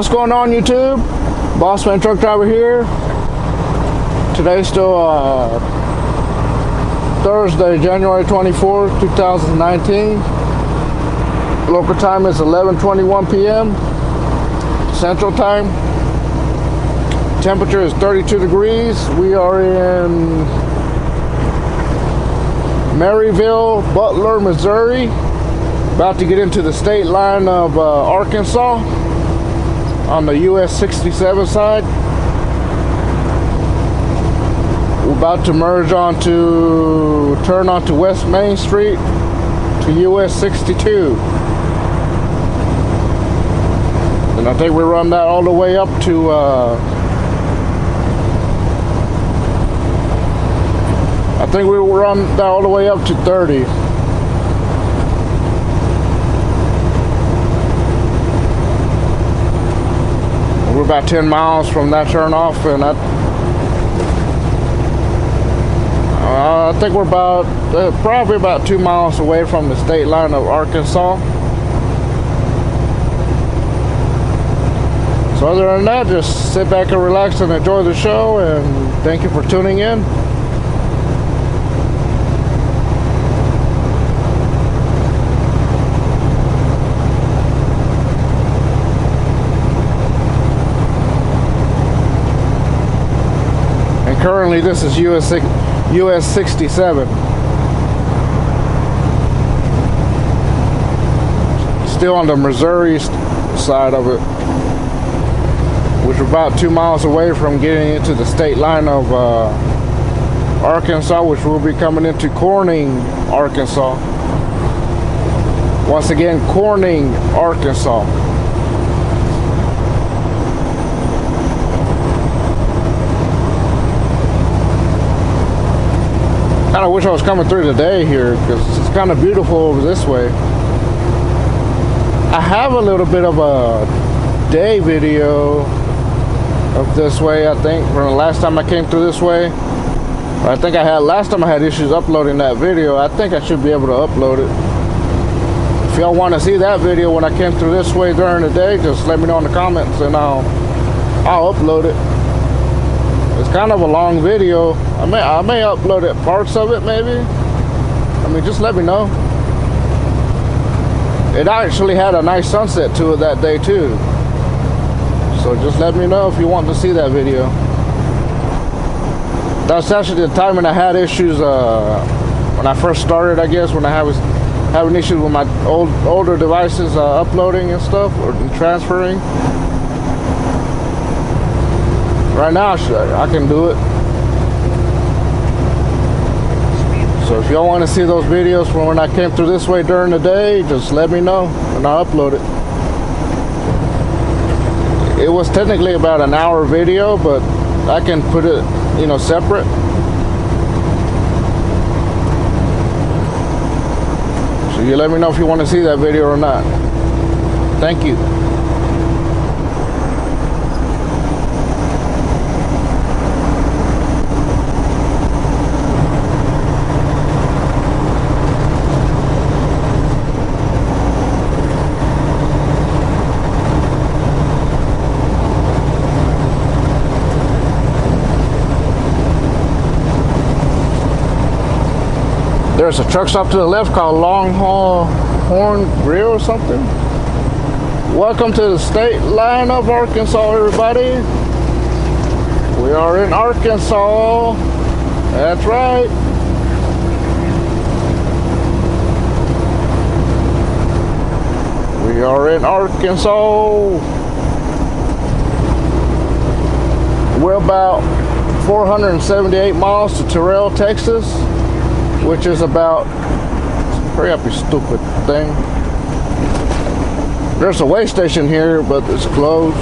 What's going on, YouTube? Bossman Truck Driver here. Today's still Thursday, January 24th, 2019. Local time is 11:21 p.m. Central Time. Temperature is 32 degrees. We are in Maryville, Butler, Missouri. About to get into the state line of Arkansas on the US 67 side. We're about to turn onto West Main Street to US 62. And I think we run that all the way up to I think we will run that all the way up to 30. We're about 10 miles from that turnoff, and I think we're about probably about 2 miles away from the state line of Arkansas. So other than that, just sit back and relax and enjoy the show, and thank you for tuning in. Currently, this is US 67. Still on the Missouri side of it, which we're about 2 miles away from getting into the state line of Arkansas, which will be coming into Corning, Arkansas. Once again, Corning, Arkansas. I wish I was coming through today here, because it's kind of beautiful over this way. I have a little bit of a day video of this way, I think, from the last time I came through this way. I think last time I had issues uploading that video. I think I should be able to upload it. If y'all want to see that video when I came through this way during the day, just let me know in the comments and I'll upload it. It's kind of a long video. I may upload it, parts of it maybe. I mean, just let me know. It actually had a nice sunset to it that day too. So just let me know if you want to see that video. That's actually the time when I had issues when I first started, I guess, when I was having issues with my older devices uploading and stuff, or transferring. Right now, I can do it. So if y'all want to see those videos from when I came through this way during the day, just let me know and I'll upload it. It was technically about an hour video, but I can put it, separate. So you let me know if you want to see that video or not. Thank you. There's a truck stop to the left called Longhorn Grill or something. Welcome to the state line of Arkansas, everybody. We are in Arkansas. That's right. We are in Arkansas. We're about 478 miles to Terrell, Texas, which is about, hurry up you stupid thing. There's a way station here, but it's closed.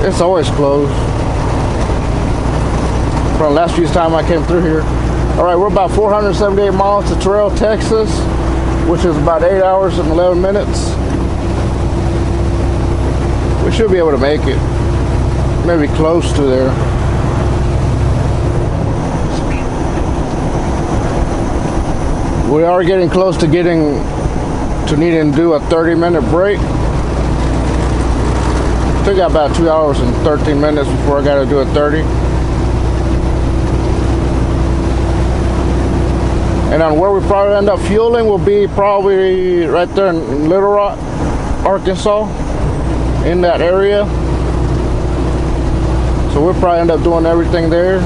It's always closed. From the last few times I came through here. Alright, we're about 478 miles to Terrell, Texas, which is about 8 hours and 11 minutes. We should be able to make it. Maybe close to there. We are getting close to needing to do a 30-minute break. Still got about 2 hours and 13 minutes before I got to do a 30. And on where we probably end up fueling will be probably right there in Little Rock, Arkansas, in that area. So we'll probably end up doing everything there.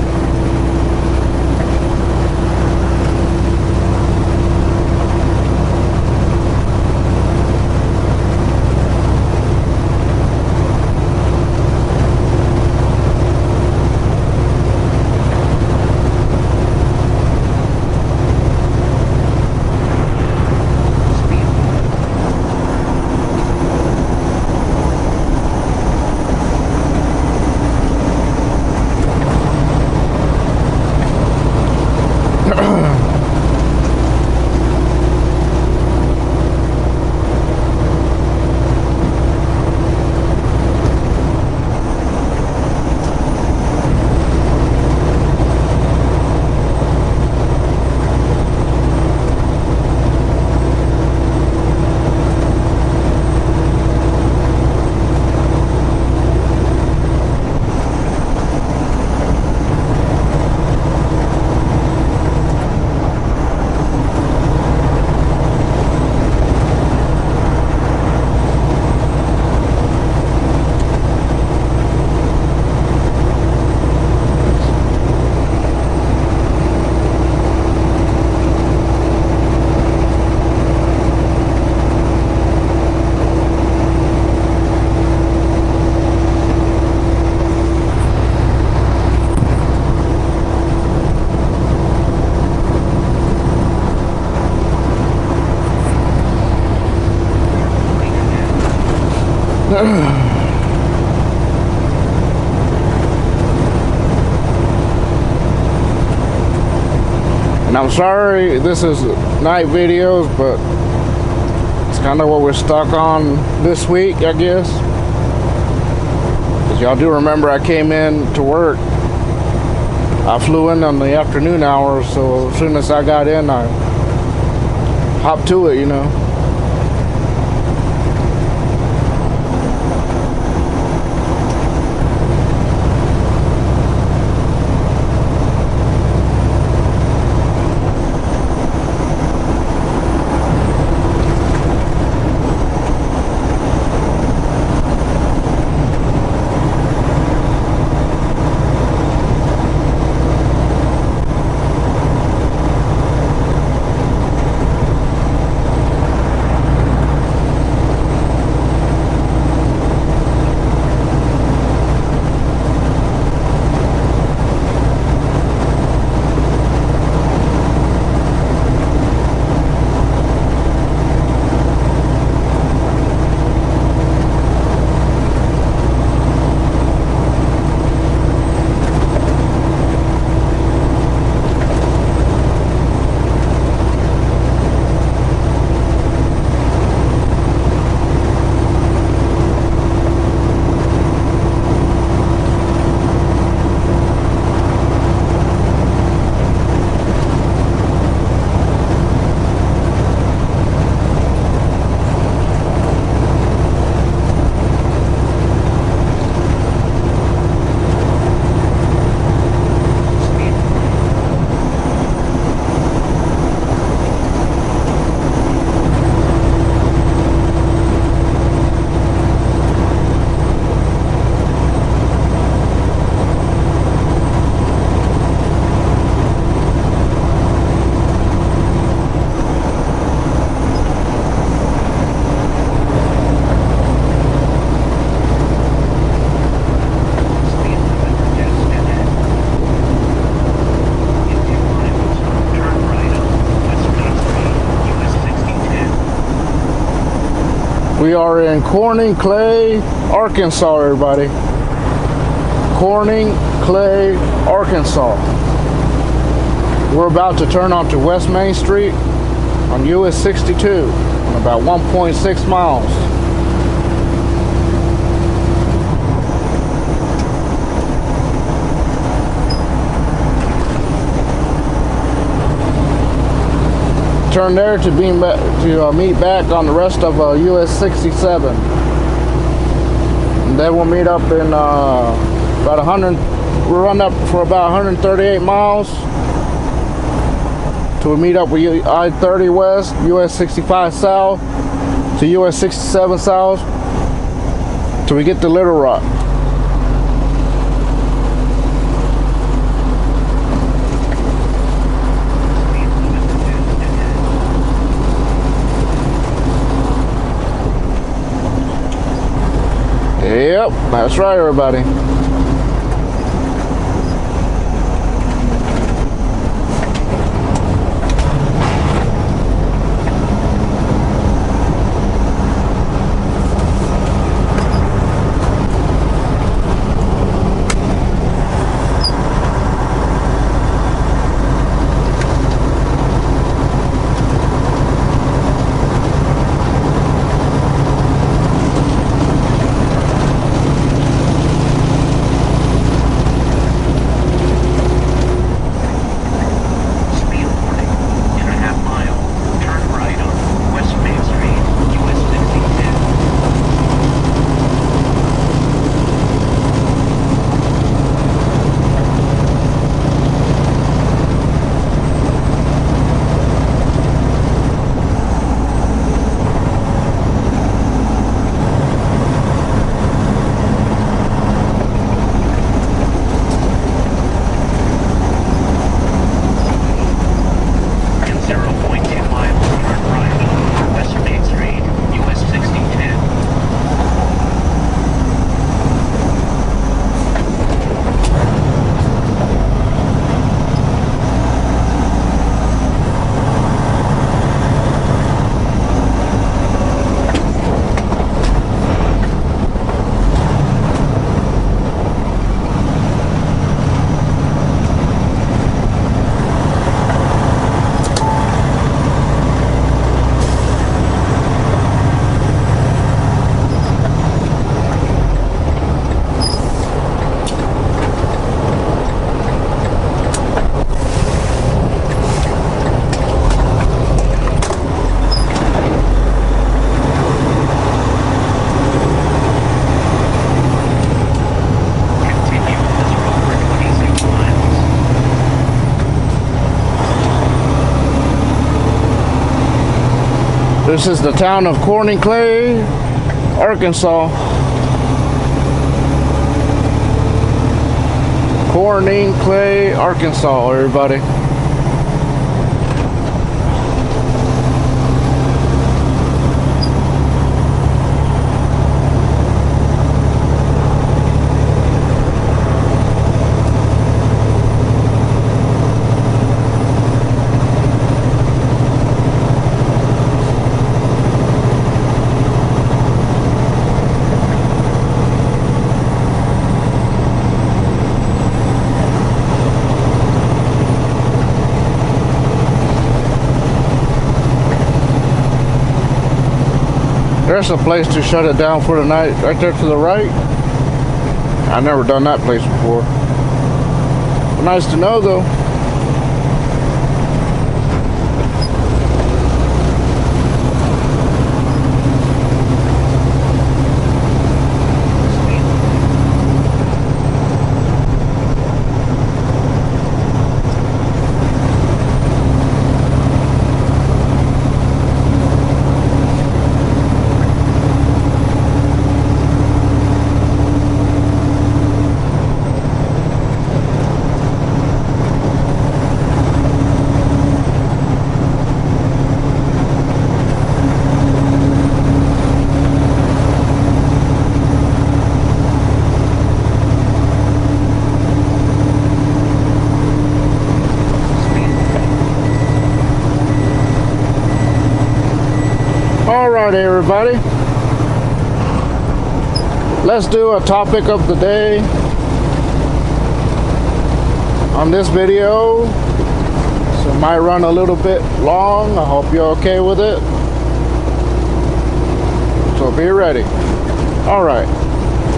And I'm sorry this is night videos, but it's kind of what we're stuck on this week, I guess. Because y'all do remember I came in to work. I flew in on the afternoon hours, so as soon as I got in, I hopped to it, you know. We are in Corning Clay, Arkansas, everybody. Corning Clay, Arkansas. We're about to turn onto West Main Street on US 62 in about 1.6 miles. Turn there to meet back on the rest of US 67. And then we'll meet up in about 100. We'll run up for about 138 miles till we meet up with I-30 West, US 65 South to US 67 South till we get to Little Rock. Yep, that's right, everybody. This is the town of Corning Clay, Arkansas. Corning Clay, Arkansas, everybody. There's a place to shut it down for the night right there to the right. I've never done that place before. Nice to know though. Alright everybody, let's do a topic of the day on this video. So it might run a little bit long. I hope you're okay with it. So be ready. Alright,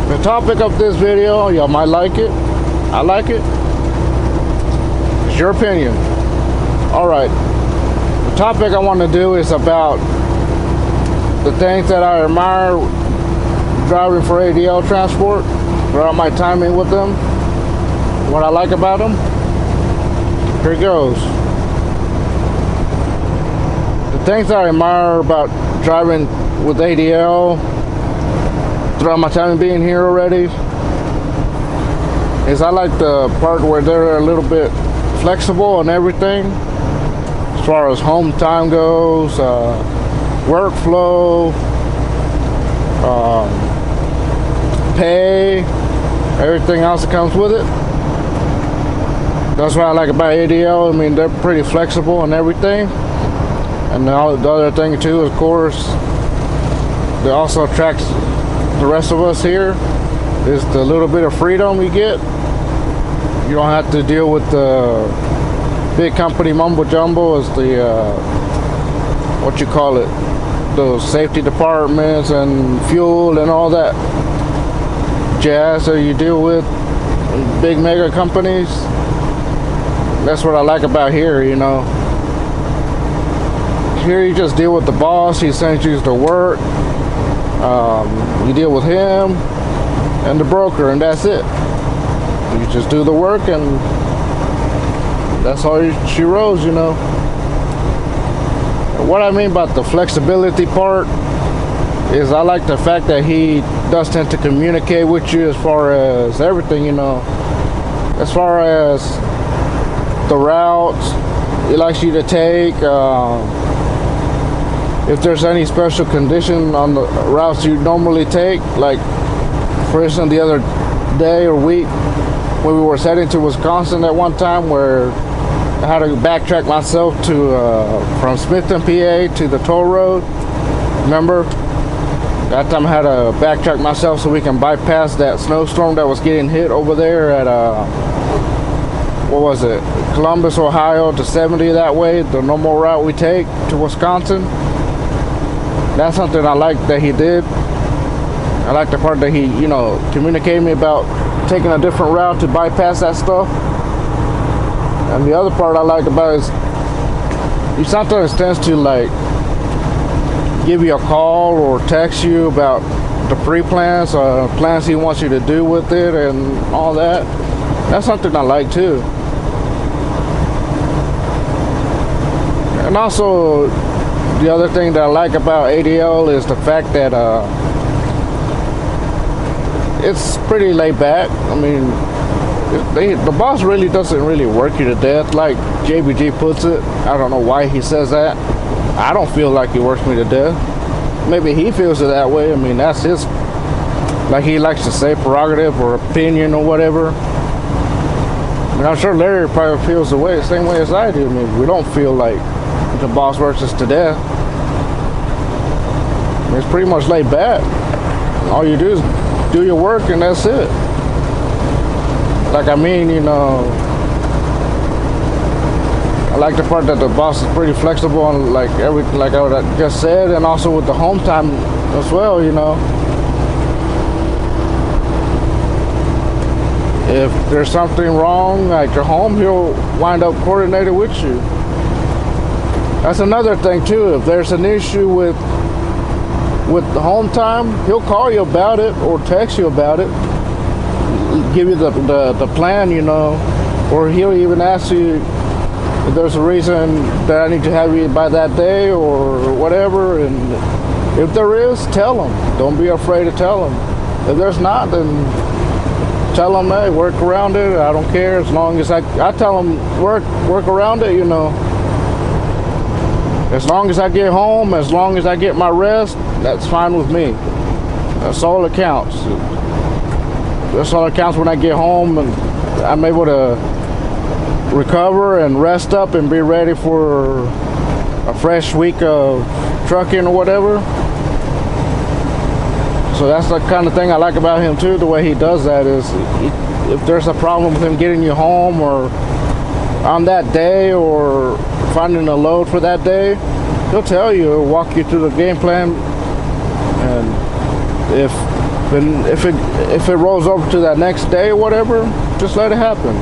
the topic of this video, y'all might like it. I like it. It's your opinion. Alright, the topic I want to do is about the things that I admire driving for ADL Transport, throughout my timing with them, what I like about them, here goes. The things that I admire about driving with ADL throughout my time being here already is I like the part where they're a little bit flexible and everything as far as home time goes, workflow, pay, everything else that comes with it. That's what I like about ADL. I mean, they're pretty flexible and everything. And the other thing too, of course, that also attracts the rest of us here is the little bit of freedom you get. You don't have to deal with the big company mumbo jumbo as the what you call it, those safety departments and fuel and all that jazz that you deal with in big mega companies. That's what I like about here, you know. Here you just deal with the boss. He sends you to work. You deal with him and the broker, and that's it. You just do the work, and that's all she rolls, you know. What I mean about the flexibility part is I like the fact that he does tend to communicate with you as far as everything, you know. As far as the routes he likes you to take, if there's any special condition on the routes you normally take, like for instance the other day or week when we were heading to Wisconsin at one time, where I had to backtrack myself to from Smithton, PA to the toll road. Remember? That time I had to backtrack myself so we can bypass that snowstorm that was getting hit over there at what was it? Columbus, Ohio to 70 that way, the normal route we take to Wisconsin. That's something I like that he did. I like the part that he, you know, communicated me about taking a different route to bypass that stuff. And the other part I like about it is he sometimes tends to like give you a call or text you about the pre-plans or plans he wants you to do with it and all that. That's something I like too. And also the other thing that I like about ADL is the fact that it's pretty laid back. I mean, the boss really doesn't really work you to death, like JBG puts it. I don't know why he says that. I don't feel like he works me to death. Maybe he feels it that way. I mean, that's his, like he likes to say, prerogative or opinion or whatever. I mean, I'm sure Larry probably feels the same way as I do. I mean, we don't feel like the boss works us to death. I mean, it's pretty much laid back. All you do is do your work and that's it. Like, I mean, you know, I like the part that the boss is pretty flexible on like I just said, and also with the home time as well, you know. If there's something wrong at your home, he'll wind up coordinating with you. That's another thing too. If there's an issue with the home time, he'll call you about it or text you about it, give you the plan, you know, or he'll even ask you if there's a reason that I need to have you by that day or whatever. And if there is, tell him. Don't be afraid to tell him. If there's not, then tell him, hey, work around it. I don't care, as long as I tell him work around it, you know. As long as I get home, as long as I get my rest, that's fine with me. That's all that counts. That's all that counts when I get home and I'm able to recover and rest up and be ready for a fresh week of trucking or whatever. So that's the kind of thing I like about him too. The way he does that is, if there's a problem with him getting you home or on that day or finding a load for that day, he'll tell you, he'll walk you through the game plan. And if it rolls over to that next day or whatever, just let it happen.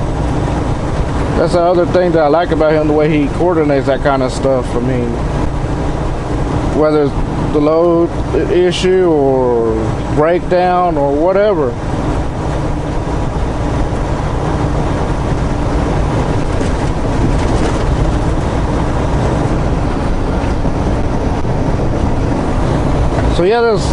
That's the other thing that I like about him, the way he coordinates that kind of stuff. I mean, whether it's the load issue or breakdown or whatever. So yeah, there's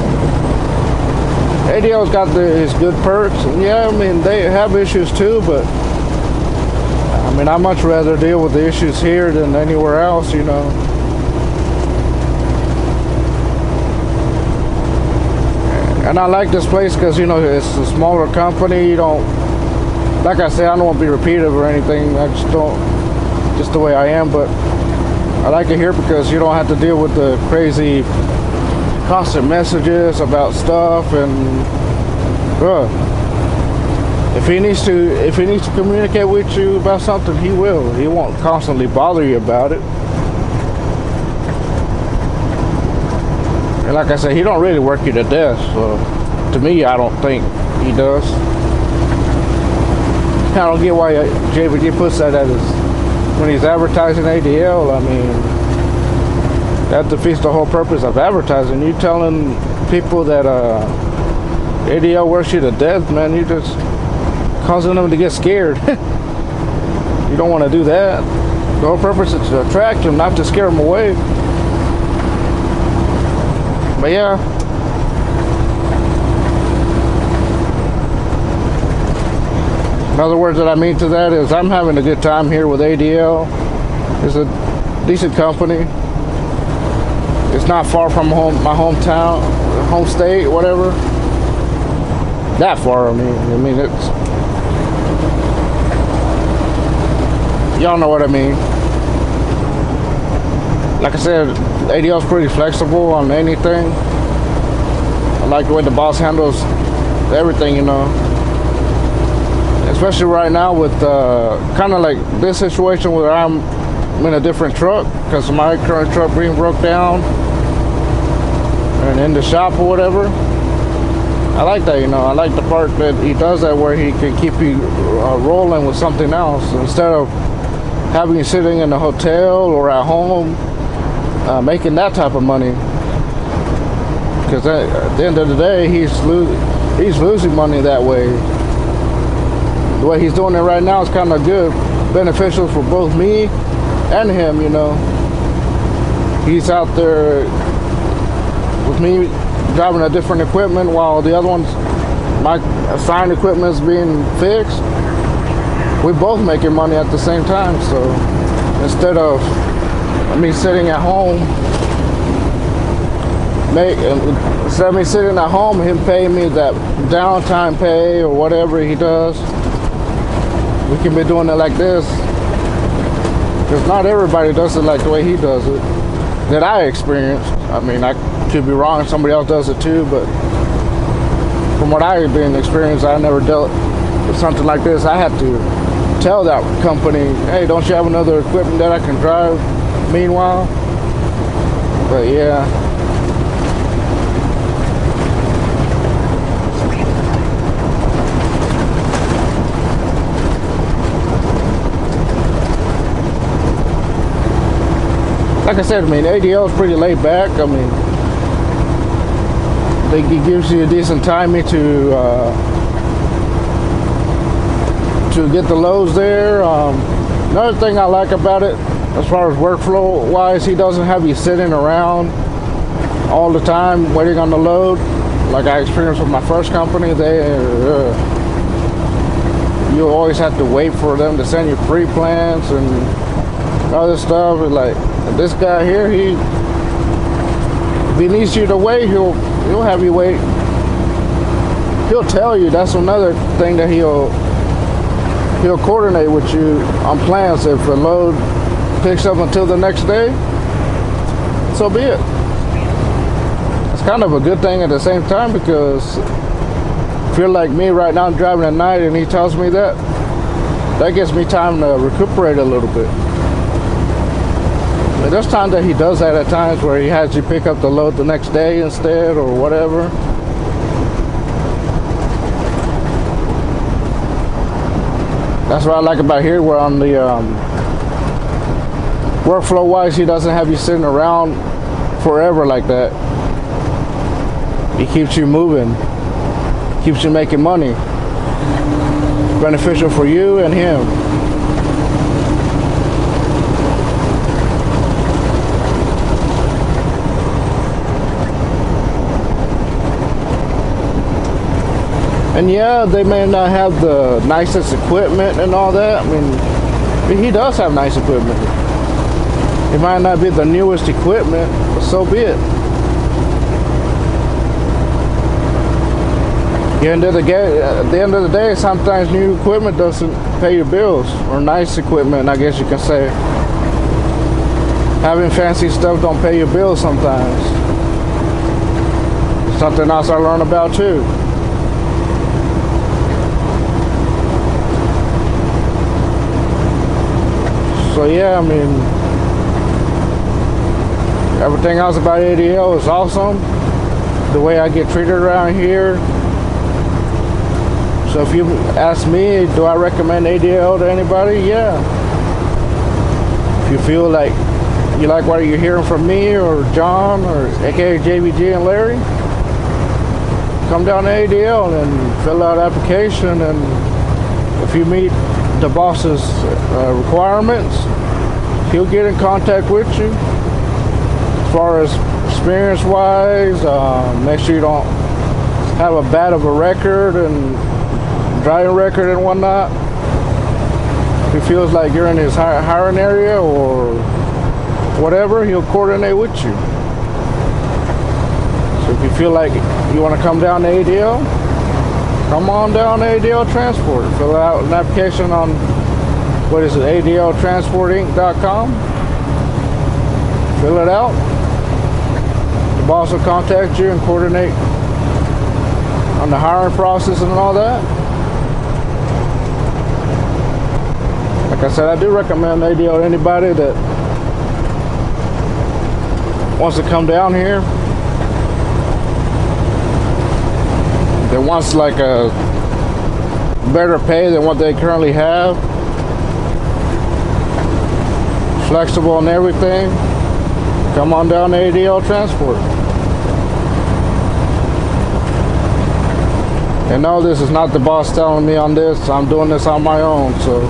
ADL's got his good perks, and yeah, I mean they have issues too, but I mean I'd much rather deal with the issues here than anywhere else, you know. And I like this place because, you know, it's a smaller company. You don't, like I said, I don't want to be repetitive or anything. I just don't, just the way I am. But I like it here because you don't have to deal with the crazy constant messages about stuff. And if he needs to communicate with you about something, he will. He won't constantly bother you about it. And like I said, he don't really work you to death. So to me, I don't think he does. I don't get why JVD puts that as when he's advertising ADL. I mean, that defeats the whole purpose of advertising. You telling people that ADL works you to death, man. You just causing them to get scared. You don't want to do that. The whole purpose is to attract them, not to scare them away. But yeah, in other words that I mean to that is I'm having a good time here with ADL. It's a decent company. It's not far from my hometown, home state, whatever. That far, I mean it's, y'all know what I mean. Like I said, ADL's pretty flexible on anything. I like the way the boss handles everything, you know. Especially right now with kind of like this situation where I'm in a different truck because my current truck broke down and in the shop or whatever. I like that, you know. I like the part that he does that where he can keep you rolling with something else instead of having you sitting in a hotel or at home making that type of money. Because at the end of the day, he's losing money that way. The way he's doing it right now is kind of good, beneficial for both me and him, you know. He's out there with me driving a different equipment while the other one's, my assigned equipment is being fixed. We're both making money at the same time. So instead of me sitting at home, instead of me sitting at home, him paying me that downtime pay or whatever he does, we can be doing it like this. Because not everybody does it like the way he does it, that I experienced. I mean, I could be wrong, somebody else does it too, but from what I've been experienced, I never dealt with something like this. I had to tell that company, hey, don't you have another equipment that I can drive meanwhile? But yeah. Like I said, I mean, ADL is pretty laid back. I mean, it gives you a decent timing to get the loads there. Another thing I like about it, as far as workflow wise, he doesn't have you sitting around all the time waiting on the load like I experienced with my first company. You always have to wait for them to send you pre-plans and other stuff. And like this guy here, if he needs you to wait, he'll have you wait. He'll tell you. That's another thing that he'll coordinate with you on plans. If a load picks up until the next day, so be it. It's kind of a good thing at the same time, because if you're like me right now, I'm driving at night and he tells me that gives me time to recuperate a little bit. But there's times that he does that at times where he has you pick up the load the next day instead or whatever. That's what I like about here, where on the workflow wise, he doesn't have you sitting around forever like that. He keeps you moving, keeps you making money. Beneficial for you and him. And yeah, they may not have the nicest equipment and all that. I mean, he does have nice equipment. It might not be the newest equipment, but so be it. At the end of the day, sometimes new equipment doesn't pay your bills, or nice equipment, I guess you can say. Having fancy stuff don't pay your bills sometimes. Something else I learned about too. So yeah, I mean, everything else about ADL is awesome. The way I get treated around here. So if you ask me, do I recommend ADL to anybody? Yeah. If you feel like you like what you're hearing from me or John or aka JBG and Larry, come down to ADL and fill out an application, and if you meet the boss's requirements, he'll get in contact with you. As far as experience wise, make sure you don't have a bad of a record and driving record and whatnot. If he feels like you're in his hiring area or whatever, he'll coordinate with you. So if you feel like you want to come down to ADL, come on down to ADL Transport. Fill out an application on, what is it, ADLTransportinc.com. Fill it out. The boss will contact you and coordinate on the hiring process and all that. Like I said, I do recommend ADL to anybody that wants to come down here, that wants like a better pay than what they currently have, flexible and everything. Come on down to ADL Transport. And no, this is not the boss telling me on this. I'm doing this on my own. So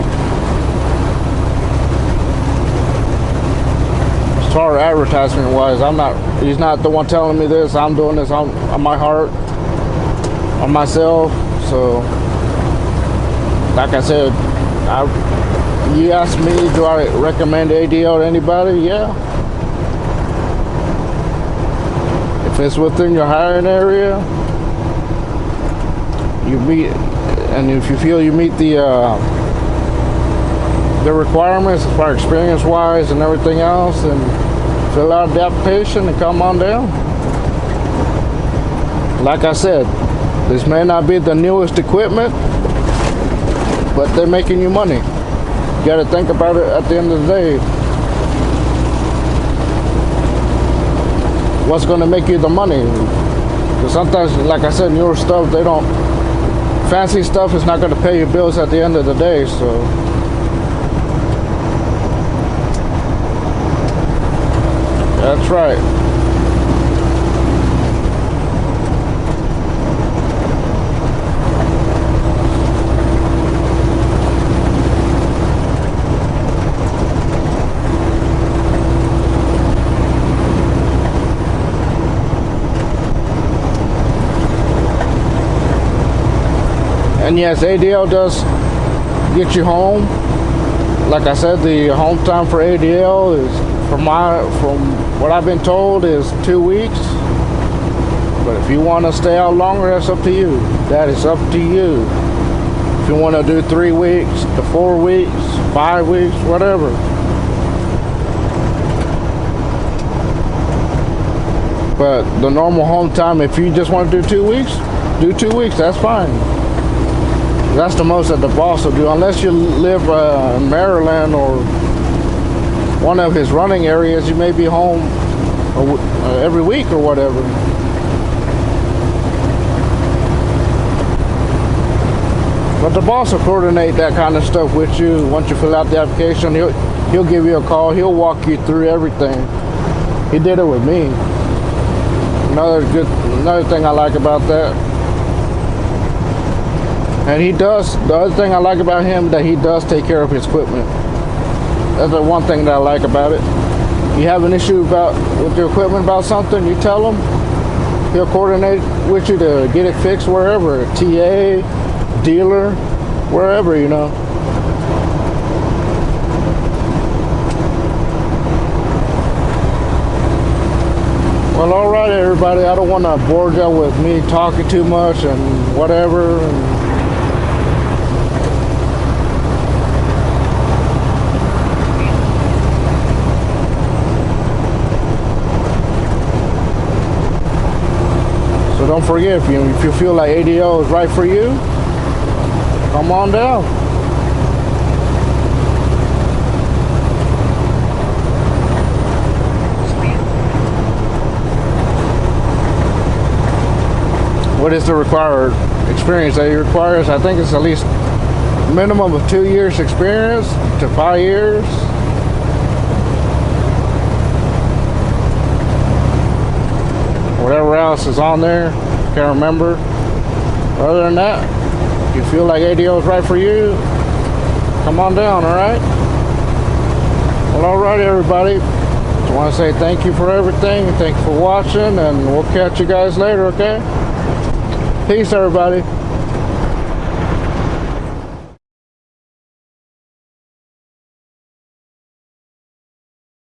as far as advertisement wise, he's not the one telling me this. I'm doing this on my heart, on myself. So like I said, you asked me, do I recommend ADL to anybody? Yeah. If it's within your hiring area, you meet, and if you feel you meet the requirements as far as experience wise and everything else, then fill out the application and come on down. Like I said, this may not be the newest equipment, but they're making you money. You got to think about it at the end of the day. What's going to make you the money? Because sometimes, like I said, newer stuff, fancy stuff is not going to pay your bills at the end of the day. So that's right. And yes, ADL does get you home. Like I said, the home time for ADL is, from what I've been told, is 2 weeks. But if you want to stay out longer, that's up to you. That is up to you. If you want to do 3 weeks to 4 weeks, 5 weeks, whatever. But the normal home time, if you just want to do 2 weeks, do 2 weeks. That's fine. That's the most that the boss will do, unless you live in Maryland or one of his running areas. You may be home every week or whatever. But the boss will coordinate that kind of stuff with you. Once you fill out the application, he'll give you a call. He'll walk you through everything. He did it with me. Another thing I like about that. And the other thing I like about him, that he does take care of his equipment. That's the one thing that I like about it. You have an issue with your equipment about something, you tell him, he'll coordinate with you to get it fixed wherever, TA, dealer, wherever, you know. Well, all right, everybody. I don't want to bore you with me talking too much and whatever. So don't forget, if you feel like ADL is right for you, come on down. What is the required experience that he requires? I think it's at least minimum of 2 years experience to 5 years. Whatever else is on there, can't remember. Other than that, if you feel like ADL is right for you, come on down, all right? Well, all right, everybody. Just want to say thank you for everything. Thank you for watching, and we'll catch you guys later, okay? Peace, everybody.